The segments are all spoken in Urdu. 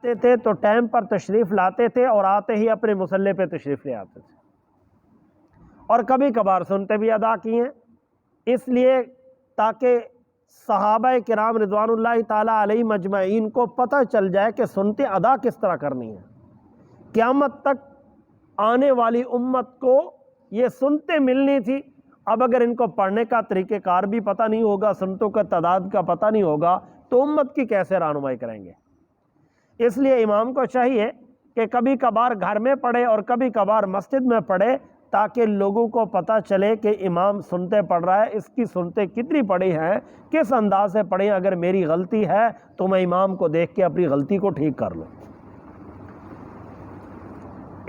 تھے تو ٹائم پر تشریف لاتے تھے اور آتے ہی اپنے مصلی پہ تشریف لے آتے تھے، اور کبھی کبھار سنتے بھی ادا کی ہیں، اس لیے تاکہ صحابہ کرام رضوان اللہ تعالیٰ علیہ مجمعین کو پتہ چل جائے کہ سنتے ادا کس طرح کرنی ہے۔ قیامت تک آنے والی امت کو یہ سنتے ملنی تھی، اب اگر ان کو پڑھنے کا طریقہ کار بھی پتہ نہیں ہوگا، سنتوں کا تعداد کا پتہ نہیں ہوگا، تو امت کی کیسے رہنمائی کریں گے؟ اس لیے امام کو چاہیے کہ کبھی کبھار گھر میں پڑھے اور کبھی کبھار مسجد میں پڑھے، تاکہ لوگوں کو پتہ چلے کہ امام سنتے پڑھ رہا ہے، اس کی سنتے کتنی پڑھی ہیں، کس انداز سے پڑھی۔ اگر میری غلطی ہے تو میں امام کو دیکھ کے اپنی غلطی کو ٹھیک کر لوں۔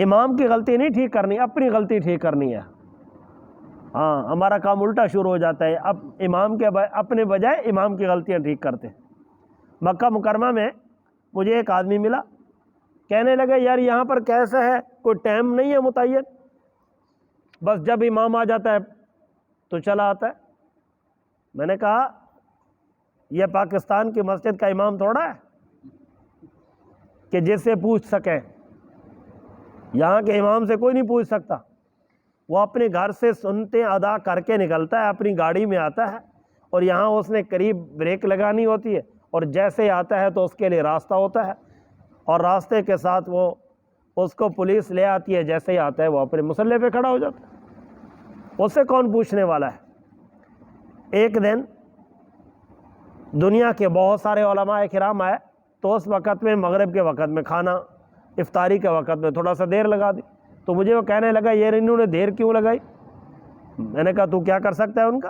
امام کی غلطی نہیں ٹھیک کرنی، اپنی غلطی ٹھیک کرنی ہے۔ ہاں، ہمارا کام الٹا شروع ہو جاتا ہے، اب امام کے اپنے بجائے امام کی غلطیاں ٹھیک کرتے ہیں۔ مکہ مکرمہ میں مجھے ایک آدمی ملا، کہنے لگے یار یہاں پر کیسا ہے، کوئی ٹائم نہیں ہے متعین، بس جب امام آ جاتا ہے تو چلا آتا ہے۔ میں نے کہا یہ پاکستان کی مسجد کا امام تھوڑا ہے کہ جس سے پوچھ سکیں، یہاں کے امام سے کوئی نہیں پوچھ سکتا، وہ اپنے گھر سے سنتے ادا کر کے نکلتا ہے، اپنی گاڑی میں آتا ہے، اور یہاں اس نے قریب بریک لگانی ہوتی ہے، اور جیسے آتا ہے تو اس کے لیے راستہ ہوتا ہے، اور راستے کے ساتھ وہ اس کو پولیس لے آتی ہے، جیسے ہی آتا ہے وہ اپنے مصلی پہ کھڑا ہو جاتا ہے، اس سے کون پوچھنے والا ہے؟ ایک دن دنیا کے بہت سارے علماء کرام آئے، تو اس وقت میں مغرب کے وقت میں کھانا افطاری کے وقت میں تھوڑا سا دیر لگا دی، تو مجھے وہ کہنے لگا یہ انہوں نے دیر کیوں لگائی؟ میں نے کہا تو کیا کر سکتا ہے ان کا؟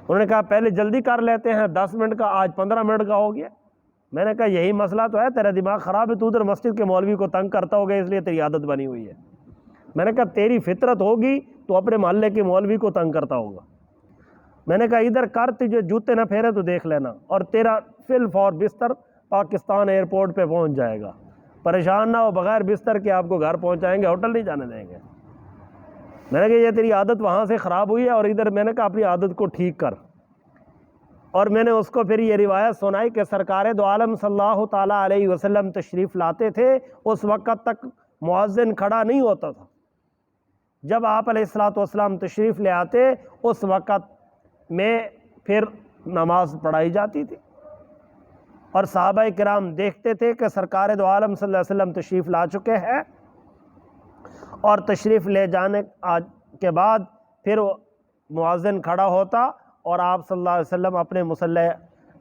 انہوں نے کہا پہلے جلدی کر لیتے ہیں، 10 منٹ کا آج 15 منٹ کا ہو گیا۔ میں نے کہا یہی مسئلہ تو ہے، تیرا دماغ خراب ہے، تو ادھر مسجد کے مولوی کو تنگ کرتا ہوگا، اس لیے تیری عادت بنی ہوئی ہے۔ میں نے کہا تیری فطرت ہوگی تو اپنے محلے کے مولوی کو تنگ کرتا ہوگا۔ میں نے کہا ادھر کر، تجھے جوتے نہ پھیرے تو دیکھ لینا، اور تیرا فی الفور بستر پاکستان ایئرپورٹ پہ پہنچ جائے گا، پریشان نہ ہو، بغیر بستر کے آپ کو گھر پہنچائیں گے، ہوٹل نہیں جانے دیں گے۔ میں نے کہا یہ تیری عادت وہاں سے خراب ہوئی ہے، اور ادھر میں نے کہا اپنی عادت کو ٹھیک کر۔ اور میں نے اس کو پھر یہ روایت سنائی کہ سرکار دو عالم صلی اللہ تعالیٰ علیہ وسلم تشریف لاتے تھے، اس وقت تک مؤذن کھڑا نہیں ہوتا تھا، جب آپ علیہ الصلوۃ والسلام تشریف لے آتے اس وقت میں پھر نماز پڑھائی جاتی تھی، اور صحابہ کرام دیکھتے تھے کہ سرکار دو عالم صلی اللہ علیہ وسلم تشریف لا چکے ہیں، اور تشریف لے جانے کے بعد پھر مؤذن کھڑا ہوتا، اور آپ صلی اللہ علیہ وسلم اپنے مصلی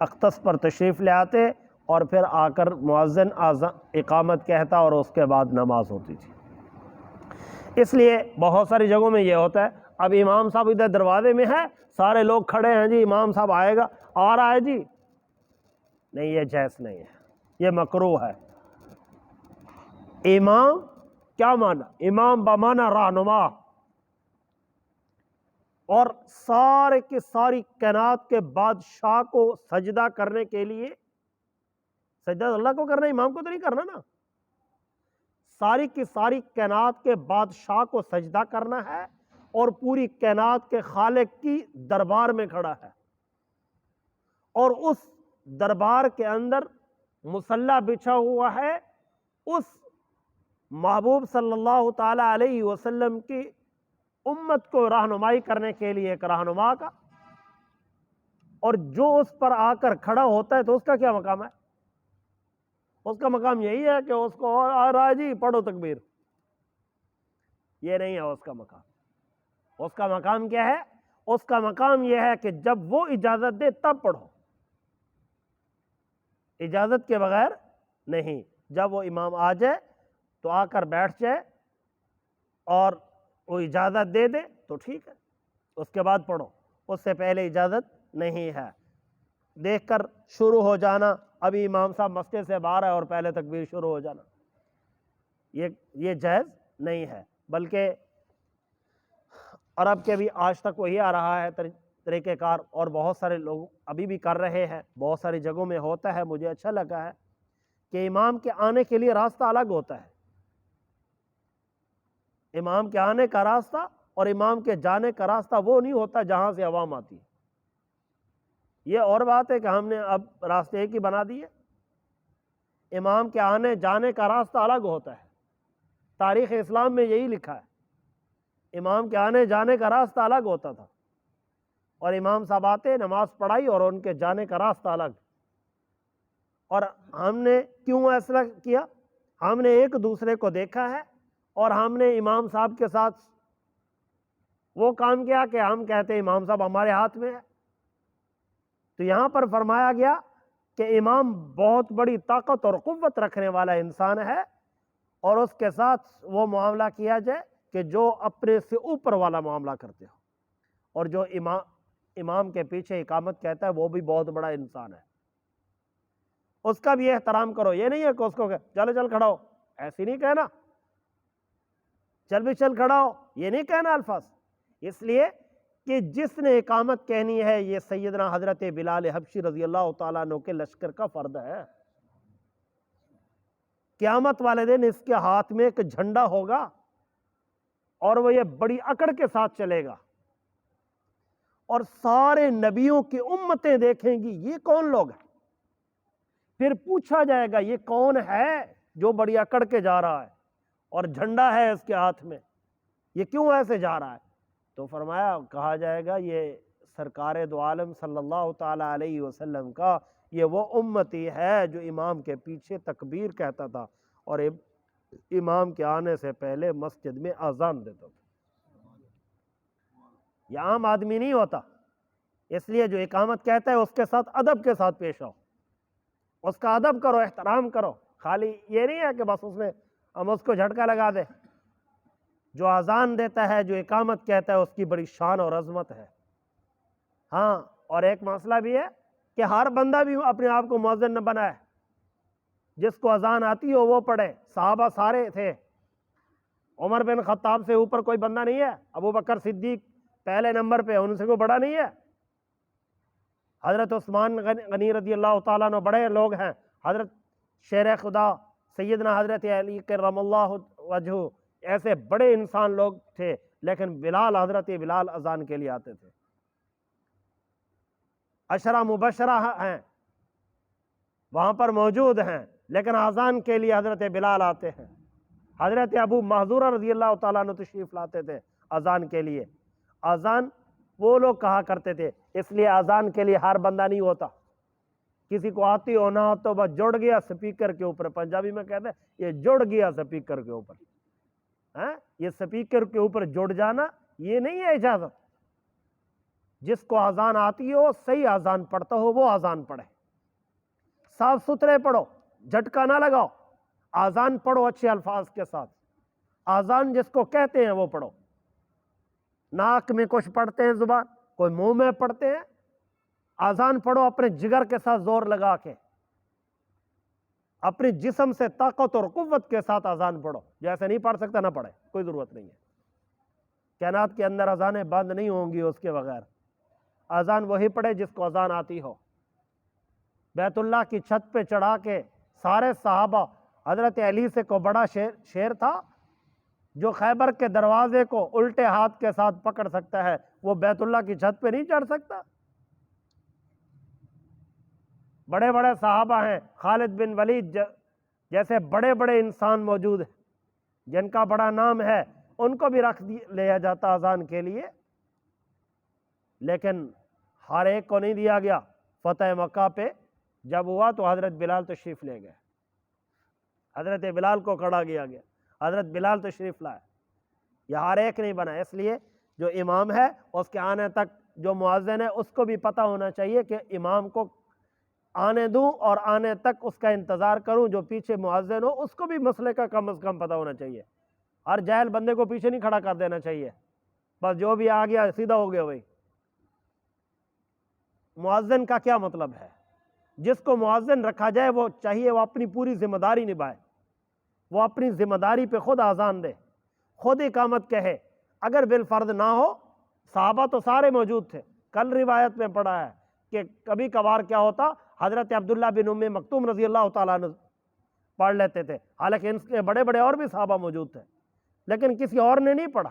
اقدس پر تشریف لے آتے، اور پھر آ کر مؤذن اقامت کہتا، اور اس کے بعد نماز ہوتی تھی۔ اس لیے بہت ساری جگہوں میں یہ ہوتا ہے، اب امام صاحب ادھر دروازے میں ہے، سارے لوگ کھڑے ہیں، جی امام صاحب آئے گا، آ رہا ہے جی، نہیں یہ جائز نہیں ہے، یہ مکروہ ہے۔ امام کیا معنی؟ امام بمعنی رہنما، اور سارے کی ساری کائنات کے بادشاہ کو سجدہ کرنے کے لیے، سجدہ اللہ کو کرنا، امام کو تو نہیں کرنا نا، ساری کی ساری کائنات کے بادشاہ کو سجدہ کرنا ہے، اور پوری کائنات کے خالق کی دربار میں کھڑا ہے، اور اس دربار کے اندر مصلی بچھا ہوا ہے اس محبوب صلی اللہ تعالی علیہ وسلم کی امت کو رہنمائی کرنے کے لیے ایک رہنما کا، اور جو اس پر آ کر کھڑا ہوتا ہے تو اس کا کیا مقام ہے؟ اس کا مقام یہی ہے کہ اس کو آ رہا ہے جی پڑھو تکبیر، یہ نہیں ہے اس کا مقام۔ اس کا مقام کیا ہے؟ اس کا مقام یہ ہے کہ جب وہ اجازت دے تب پڑھو، اجازت کے بغیر نہیں۔ جب وہ امام آ جائے تو آ کر بیٹھ جائے، اور وہ اجازت دے دے تو ٹھیک ہے، اس کے بعد پڑھو، اس سے پہلے اجازت نہیں ہے۔ دیکھ کر شروع ہو جانا، ابھی امام صاحب مسجد سے باہر ہے اور پہلے تکبیر شروع ہو جانا، یہ جائز نہیں ہے۔ بلکہ عرب کے بھی آج تک وہی آ رہا ہے طریقہ کار، اور بہت سارے لوگ ابھی بھی کر رہے ہیں، بہت ساری جگہوں میں ہوتا ہے، مجھے اچھا لگا ہے کہ امام کے آنے کے لیے راستہ الگ ہوتا ہے، امام کے آنے کا راستہ اور امام کے جانے کا راستہ وہ نہیں ہوتا جہاں سے عوام آتی ہے۔ یہ اور بات ہے کہ ہم نے اب راستے ایک ہی بنا دیے، امام کے آنے جانے کا راستہ الگ ہوتا ہے، تاریخ اسلام میں یہی لکھا ہے، امام کے آنے جانے کا راستہ الگ ہوتا تھا، اور امام صاحب آتے نماز پڑھائی اور ان کے جانے کا راستہ الگ۔ اور ہم نے کیوں ایسا کیا؟ ہم نے ایک دوسرے کو دیکھا ہے اور ہم نے امام صاحب کے ساتھ وہ کام کیا کہ ہم کہتے ہیں امام صاحب ہمارے ہاتھ میں ہے۔ تو یہاں پر فرمایا گیا کہ امام بہت بڑی طاقت اور قوت رکھنے والا انسان ہے، اور اس کے ساتھ وہ معاملہ کیا جائے کہ جو اپنے سے اوپر والا معاملہ کرتے ہو، اور جو امام کے پیچھے اقامت کہتا ہے وہ بھی بہت بڑا انسان ہے، اس کا بھی احترام کرو۔ یہ نہیں ہے کہ اس کو چلو چل کھڑا ہو، ایسی نہیں کہنا، چل بھی چل کھڑا ہو، یہ نہیں کہنا الفاظ، اس لیے کہ جس نے اقامت کہنی ہے یہ سیدنا حضرت بلال حبشی رضی اللہ تعالیٰ عنہ کے لشکر کا فرد ہے۔ قیامت والے دن اس کے ہاتھ میں ایک جھنڈا ہوگا اور وہ یہ بڑی اکڑ کے ساتھ چلے گا، اور سارے نبیوں کی امتیں دیکھیں گی یہ کون لوگ ہیں۔ پھر پوچھا جائے گا یہ کون ہے جو بڑی اکڑ کے جا رہا ہے اور جھنڈا ہے اس کے ہاتھ میں، یہ کیوں ایسے جا رہا ہے؟ تو فرمایا، کہا جائے گا یہ سرکار دو عالم صلی اللہ تعالی علیہ وسلم کا یہ وہ امتی ہے جو امام کے پیچھے تکبیر کہتا تھا اور امام کے آنے سے پہلے مسجد میں اذان دیتا تھا۔ یہ عام آدمی نہیں ہوتا، اس لیے جو اقامت کہتا ہے اس کے ساتھ ادب کے ساتھ پیش آؤ، اس کا ادب کرو، احترام کرو۔ خالی یہ نہیں ہے کہ بس ہم اس کو جھٹکا لگا دے۔ جو اذان دیتا ہے، جو اقامت کہتا ہے، اس کی بڑی شان اور عظمت ہے۔ ہاں، اور ایک مسئلہ بھی ہے کہ ہر بندہ بھی اپنے آپ کو مؤذن نہ بنائے، جس کو اذان آتی ہو وہ پڑھے۔ صحابہ سارے تھے، عمر بن خطاب سے اوپر کوئی بندہ نہیں ہے، ابو بکر صدیق پہلے نمبر پہ، ان سے کوئی بڑا نہیں ہے، حضرت عثمان غنی رضی اللہ تعالیٰ عنہ بڑے لوگ ہیں، حضرت شیر خدا سیدنا حضرت علی کرم اللہ وجہہ ایسے بڑے انسان لوگ تھے، لیکن حضرت بلال اذان کے لیے آتے تھے۔ عشرہ مبشرہ ہیں، وہاں پر موجود ہیں، لیکن اذان کے لیے حضرت بلال آتے ہیں۔ حضرت ابو محذورہ رضی اللہ تعالیٰ عنہ تشریف لاتے تھے اذان کے لیے۔ اذان وہ لوگ کہا کرتے تھے، اس لیے اذان کے لیے ہر بندہ نہیں ہوتا، کسی کو آتی ہو نہ ہو تو بس جڑ گیا سپیکر کے اوپر، پنجابی میں کہتے ہیں یہ جڑ گیا سپیکر کے اوپر، یہ سپیکر کے اوپر جڑ جانا یہ نہیں ہے اجازت۔ جس کو اذان آتی ہو، صحیح اذان پڑھتا ہو، وہ اذان پڑھے، صاف ستھرے پڑھو، جھٹکا نہ لگاؤ، اذان پڑھو اچھے الفاظ کے ساتھ، اذان جس کو کہتے ہیں وہ پڑھو۔ ناک میں کچھ پڑھتے ہیں زبان، کوئی منہ میں پڑھتے ہیں، اذان پڑھو اپنے جگر کے ساتھ زور لگا کے، اپنے جسم سے طاقت اور قوت کے ساتھ اذان پڑھو۔ جیسے نہیں پڑھ سکتا نہ پڑھے، کوئی ضرورت نہیں ہے۔ کائنات کے اندر اذانیں بند نہیں ہوں گی اس کے بغیر، اذان وہی پڑھے جس کو اذان آتی ہو۔ بیت اللہ کی چھت پہ چڑھا کے سارے صحابہ، حضرت علی سے کو بڑا شیر تھا جو خیبر کے دروازے کو الٹے ہاتھ کے ساتھ پکڑ سکتا ہے، وہ بیت اللہ کی چھت پہ نہیں چڑھ سکتا۔ بڑے بڑے صحابہ ہیں، خالد بن ولید جیسے بڑے بڑے انسان موجود ہیں جن کا بڑا نام ہے، ان کو بھی رکھ لیا جاتا اذان کے لیے، لیکن ہر ایک کو نہیں دیا گیا۔ فتح مکہ پہ جب ہوا تو حضرت بلال تشریف لے گئے، حضرت بلال کو کھڑا کیا گیا، حضرت بلال تشریف لائے، یہ ہر ایک نہیں بنا۔ اس لیے جو امام ہے اس کے آنے تک جو مؤذن ہے اس کو بھی پتہ ہونا چاہیے کہ امام کو آنے دوں اور آنے تک اس کا انتظار کروں۔ جو پیچھے مؤذن ہو اس کو بھی مسئلے کا کم از کم پتہ ہونا چاہیے، ہر جاہل بندے کو پیچھے نہیں کھڑا کر دینا چاہیے، بس جو بھی آ گیا سیدھا ہو گیا۔ بھائی مؤذن کا کیا مطلب ہے؟ جس کو مؤذن رکھا جائے وہ چاہیے وہ اپنی پوری ذمہ داری نبھائے، وہ اپنی ذمہ داری پہ خود اذان دے، خود اقامت کہے۔ اگر بالفرض نہ ہو، صحابہ تو سارے موجود تھے، کل روایت میں پڑھا ہے کہ کبھی کبھار کیا ہوتا، حضرت عبداللہ بن ام مکتوم رضی اللہ تعالیٰ عنہ پڑھ لیتے تھے، حالانکہ ان کے بڑے بڑے اور بھی صحابہ موجود تھے، لیکن کسی اور نے نہیں پڑھا،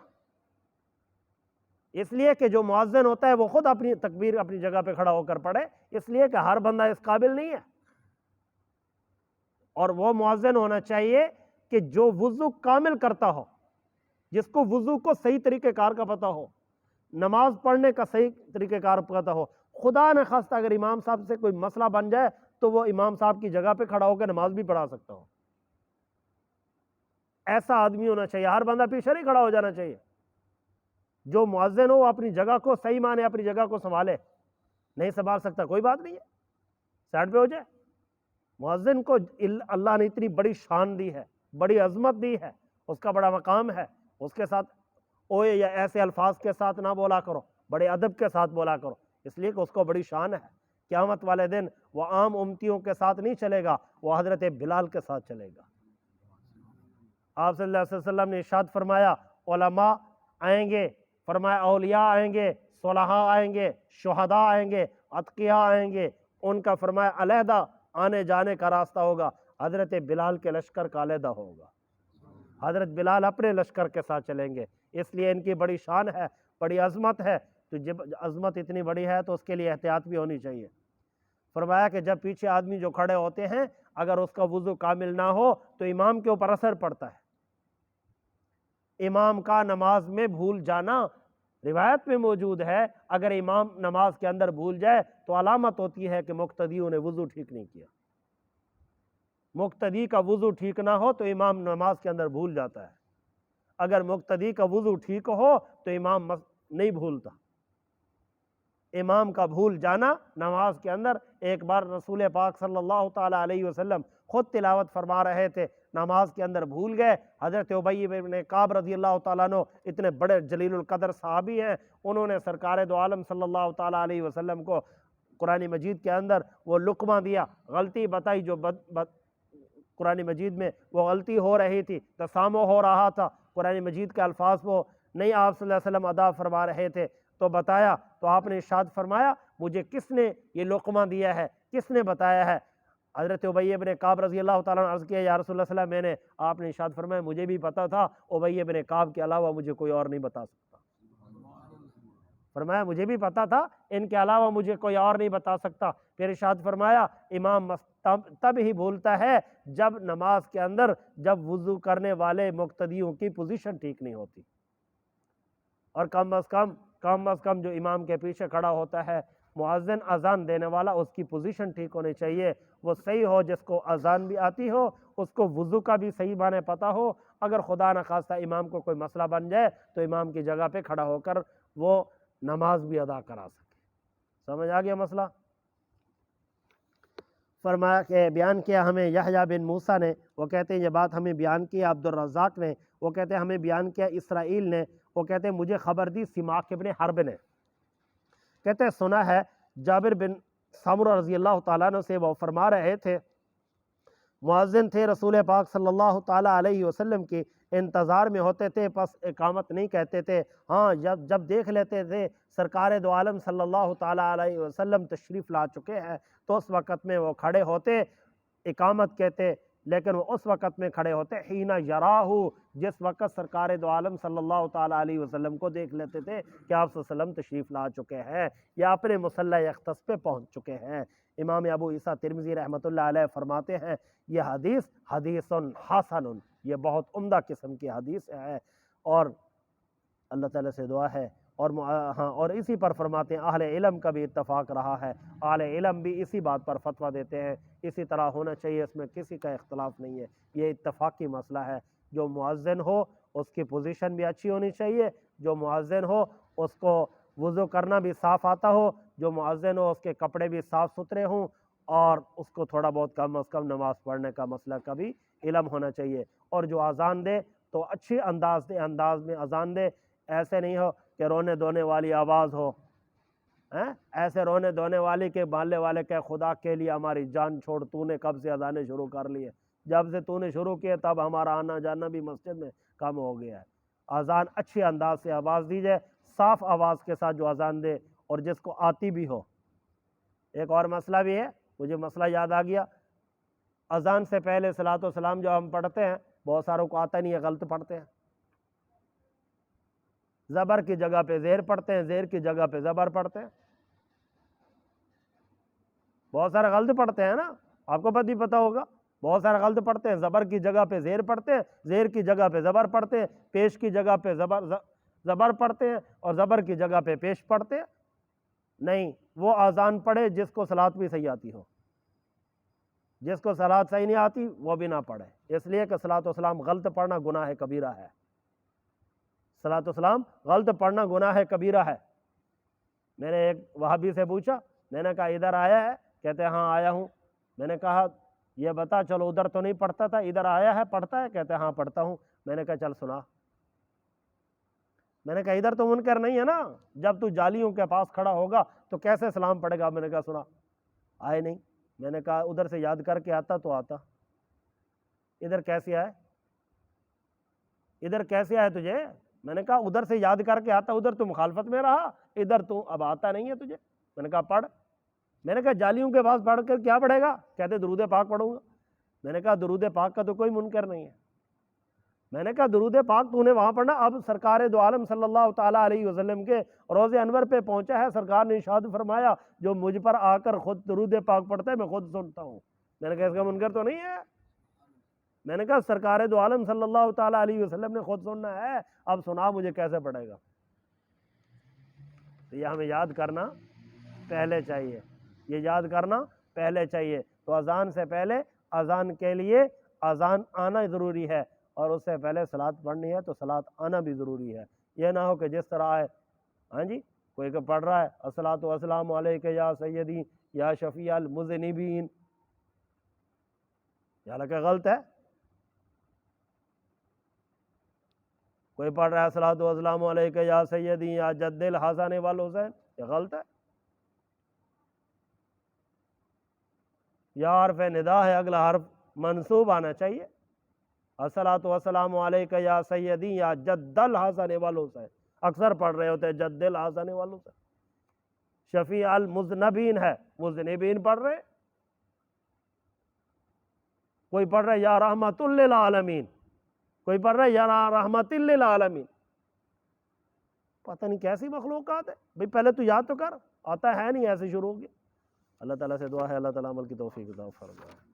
اس لیے کہ جو مؤذن ہوتا ہے وہ خود اپنی تکبیر اپنی جگہ پہ کھڑا ہو کر پڑھے، اس لیے کہ ہر بندہ اس قابل نہیں ہے۔ اور وہ مؤذن ہونا چاہیے کہ جو وضو کامل کرتا ہو، جس کو وضو کو صحیح طریقہ کار کا پتہ ہو، نماز پڑھنے کا صحیح طریقہ کار پتہ ہو۔ خدا نہ خواستہ اگر امام صاحب سے کوئی مسئلہ بن جائے تو وہ امام صاحب کی جگہ پہ کھڑا ہو کے نماز بھی پڑھا سکتا ہو۔ ایسا آدمی ہونا چاہیے، ہر بندہ پیچھے نہیں کھڑا ہو جانا چاہیے۔ جو مؤذن ہو وہ اپنی جگہ کو صحیح مانے، اپنی جگہ کو سنبھالے۔ نہیں سنبھال سکتا کوئی بات نہیں ہے، سائڈ پہ ہو جائے۔ مؤذن کو اللہ نے اتنی بڑی شان دی ہے، بڑی عظمت دی ہے، اس کا بڑا مقام ہے، اس کے ساتھ اوئے یا ایسے الفاظ کے ساتھ نہ بولا کرو، بڑے ادب کے ساتھ بولا کرو، اس لیے کہ اس کو بڑی شان ہے۔ قیامت والے دن وہ عام امتیوں کے ساتھ نہیں چلے گا، وہ حضرت بلال کے ساتھ چلے گا۔ آپ صلی اللہ علیہ وسلم نے ارشاد فرمایا علماء آئیں گے، فرمایا اولیاء آئیں گے، صلحاء آئیں گے، شہداء آئیں گے، اتقیاء آئیں گے، ان کا فرمایا علیحدہ آنے جانے کا راستہ ہوگا، حضرت بلال کے لشکر کا علیحدہ ہوگا۔ حضرت بلال اپنے لشکر کے ساتھ چلیں گے، اس لیے ان کی بڑی شان ہے، بڑی عظمت ہے۔ تو جب عظمت اتنی بڑی ہے تو اس کے لیے احتیاط بھی ہونی چاہیے۔ فرمایا کہ جب پیچھے آدمی جو کھڑے ہوتے ہیں اگر اس کا وضو کامل نہ ہو تو امام کے اوپر اثر پڑتا ہے۔ امام کا نماز میں بھول جانا روایت میں موجود ہے، اگر امام نماز کے اندر بھول جائے تو علامت ہوتی ہے کہ مقتدیوں نے وضو ٹھیک نہیں کیا۔ مقتدی کا وضو ٹھیک نہ ہو تو امام نماز کے اندر بھول جاتا ہے، اگر مقتدی کا وضو ٹھیک ہو تو امام نہیں بھولتا۔ امام کا بھول جانا نماز کے اندر، ایک بار رسول پاک صلی اللہ تعالی علیہ وسلم خود تلاوت فرما رہے تھے، نماز کے اندر بھول گئے۔ حضرت ابی بن کعب رضی اللہ تعالیٰ عنہ اتنے بڑے جلیل القدر صحابی ہیں، انہوں نے سرکار دو عالم صلی اللہ تعالی علیہ وسلم کو قرآن مجید کے اندر وہ لقمہ دیا، غلطی بتائی جو قرآن مجید میں وہ غلطی ہو رہی تھی، تسامح ہو رہا تھا، قرآن مجید کے الفاظ وہ نہیں آپ صلی اللہ علیہ وسلم ادا فرما رہے تھے، تو بتایا تو آپ نے ارشاد فرمایا مجھے کس نے یہ لقمہ دیا ہے، کس نے بتایا ہے؟ حضرت ابی بن کعب رضی اللہ تعالیٰ عنہ عرض کیا یا رسول اللہ صلی اللہ علیہ وسلم میں نے، آپ نے ارشاد فرمایا مجھے بھی پتا تھا، ابی بن کعب کے علاوہ مجھے کوئی اور نہیں بتا سکتا۔ فرمایا مجھے بھی پتا تھا ان کے علاوہ مجھے کوئی اور نہیں بتا سکتا۔ پھر ارشاد فرمایا امام تب ہی بھولتا ہے جب نماز کے اندر جب وضو کرنے والے مقتدیوں کی پوزیشن ٹھیک نہیں ہوتی، اور کم از کم جو امام کے پیچھے کھڑا ہوتا ہے مؤذن اذان دینے والا، اس کی پوزیشن ٹھیک ہونی چاہیے، وہ صحیح ہو، جس کو اذان بھی آتی ہو، اس کو وضو کا بھی صحیح معنی پتہ ہو، اگر خدا نخواستہ امام کو کوئی مسئلہ بن جائے تو امام کی جگہ پہ کھڑا ہو کر وہ نماز بھی ادا کرا سکے۔ سمجھ آ گیا مسئلہ؟ فرمایا کہ بیان کیا ہمیں یحییٰ بن موسیٰ نے، وہ کہتے ہیں یہ بات ہمیں بیان کیا عبد الرزاق نے، وہ کہتے ہیں ہمیں بیان کیا اسرائیل نے، وہ کہتے ہیں مجھے خبر دی سماک ابن حرب نے، کہتے ہیں سنا ہے جابر بن سمرہ رضی اللہ تعالیٰ عنہ سے، وہ فرما رہے تھے مؤذن تھے رسول پاک صلی اللہ تعالیٰ علیہ وسلم کی انتظار میں ہوتے تھے، پس اقامت نہیں کہتے تھے، ہاں جب دیکھ لیتے تھے سرکار دو عالم صلی اللہ تعالیٰ علیہ وسلم تشریف لا چکے ہیں تو اس وقت میں وہ کھڑے ہوتے، اقامت کہتے، لیکن وہ اس وقت میں کھڑے ہوتے حین یراہو، جس وقت سرکار دو عالم صلی اللہ تعالیٰ علیہ وسلم کو دیکھ لیتے تھے کہ آپ صلی اللہ علیہ وسلم تشریف لا چکے ہیں یا اپنے مصلی اختص پہ پہنچ چکے ہیں۔ امام ابو عیسیٰ ترمذی رحمۃ اللہ علیہ فرماتے ہیں یہ حدیث حسن، یہ بہت عمدہ قسم کی حدیث ہے، اور اللہ تعالیٰ سے دعا ہے اور اسی پر فرماتے ہیں اہل علم کا بھی اتفاق رہا ہے، اہل علم بھی اسی بات پر فتویٰ دیتے ہیں، اسی طرح ہونا چاہیے، اس میں کسی کا اختلاف نہیں ہے، یہ اتفاقی مسئلہ ہے۔ جو مؤذن ہو اس کی پوزیشن بھی اچھی ہونی چاہیے، جو مؤذن ہو اس کو وضو کرنا بھی صاف آتا ہو، جو مؤذن ہو اس کے کپڑے بھی صاف ستھرے ہوں، اور اس کو تھوڑا بہت کم از کم نماز پڑھنے کا مسئلہ کا بھی علم ہونا چاہیے، اور جو اذان دے تو اچھی انداز میں اذان دے، ایسے نہیں ہو کہ رونے دھونے والی آواز ہو، ایسے رونے دھونے والی کے مالنے والے کہ خدا کے لیے ہماری جان چھوڑ، تو نے کب سے اذانیں شروع کر لی ہے، جب سے تو نے شروع کیے تب ہمارا آنا جانا بھی مسجد میں کم ہو گیا ہے۔ اذان اچھی انداز سے آواز دی جائے، صاف آواز کے ساتھ جو اذان دے اور جس کو آتی بھی ہو۔ ایک اور مسئلہ بھی ہے، مجھے مسئلہ یاد آ گیا، اذان سے پہلے صلاۃ و سلام جو ہم پڑھتے ہیں بہت ساروں کو آتا نہیں ہے، غلط پڑھتے ہیں، زبر کی جگہ پہ زیر پڑھتے ہیں، زیر کی جگہ پہ زبر پڑھتے ہیں، بہت سارے غلط پڑھتے ہیں نا، آپ کو پتہ ہوگا، بہت سارے غلط پڑھتے ہیں، زبر کی جگہ پہ زیر پڑھتے ہیں، زیر کی جگہ پہ زبر پڑھتے ہیں، پیش کی جگہ پہ زبر پڑھتے ہیں، اور زبر کی جگہ پہ پیش پڑھتے ہیں۔ نہیں، وہ اذان پڑھے جس کو صلاۃ بھی صحیح آتی ہو، جس کو صلاۃ صحیح نہیں آتی وہ بھی نہ پڑھے، اس لیے کہ صلاۃ والسلام غلط پڑھنا گناہ کبیرہ ہے، صلاۃ والسلام غلط پڑھنا گناہ کبیرہ ہے۔ میں نے ایک وہابی سے پوچھا، میں نے کہا ادھر آیا ہے؟ کہتے ہیں ہاں آیا ہوں۔ میں نے کہا یہ بتا، چلو ادھر تو نہیں پڑھتا تھا، ادھر آیا ہے پڑھتا ہے؟ کہتے ہیں ہاں پڑھتا ہوں۔ میں نے کہا چل سنا۔ میں نے کہا ادھر تو منکر نہیں ہے نا، جب تو جالیوں کے پاس کھڑا ہوگا تو کیسے سلام پڑھے گا؟ میں نے کہا سنا، آئے نہیں۔ میں نے کہا ادھر سے یاد کر کے آتا تو آتا، ادھر کیسے آئے؟ ادھر کیسے آئے تجھے؟ میں نے کہا ادھر سے یاد کر کے آتا، ادھر تو مخالفت میں رہا، ادھر تو اب آتا نہیں ہے تجھے۔ میں نے کہا پڑھ۔ میں نے کہا جالیوں کے پاس پڑھ کر کیا پڑھے گا؟ کہتے درود پاک پڑھوں گا۔ میں نے کہا درود پاک کا تو کوئی منکر نہیں ہے۔ میں نے کہا درود پاک تو نے وہاں پڑھنا، اب سرکار دو عالم صلی اللہ تعالیٰ علیہ وسلم کے روض انور پہ پہنچا ہے، سرکار نے ارشاد فرمایا جو مجھ پر آ کر خود درود پاک پڑھتا ہے میں خود سنتا ہوں۔ میں نے کہا اس کا منکر تو نہیں ہے؟ میں نے کہا سرکار دو عالم صلی اللہ تعالیٰ علیہ وسلم نے خود سننا ہے، اب سنا مجھے کیسے پڑھے گا؟ تو یہ ہمیں یاد کرنا پہلے چاہیے، یہ یاد کرنا پہلے چاہیے۔ تو اذان سے پہلے، اذان کے لیے اذان آنا ضروری ہے، اور اس سے پہلے صلاۃ پڑھنی ہے تو صلاۃ آنا بھی ضروری ہے۔ یہ نہ ہو کہ جس طرح ہے، ہاں جی، کوئی کہ پڑھ رہا ہے الصلاۃ والسلام علیک یا سیدی یا شفیع المذنبین، یہ حالانکہ غلط ہے۔ کوئی پڑھ رہا ہے الصلاۃ والسلام علیک یا سیدی یا جد الحسن والحسین، یہ غلط ہے۔ یا حرف ندا ہے، اگلا حرف منصوب آنا چاہیے، الصلاۃ والسلام علیک یا سیدی یا جد الحسن والحسین، اکثر پڑھ رہے ہوتے ہیں جد الحسن والحسین۔ شفیع المذنبین ہے، مذنبین پڑھ رہے، کوئی پڑھ رہا ہے یا رحمت للعالمین، کوئی پڑھ رہا ہے یا رحمت للعالمین۔ پتہ نہیں کیسی مخلوقات ہے بھئی، پہلے تو یاد تو کر، آتا ہے نہیں، ایسے شروع ہو گیا۔ اللہ تعالیٰ سے دعا ہے اللہ تعالیٰ عمل کی توفیق عطا فرمائے۔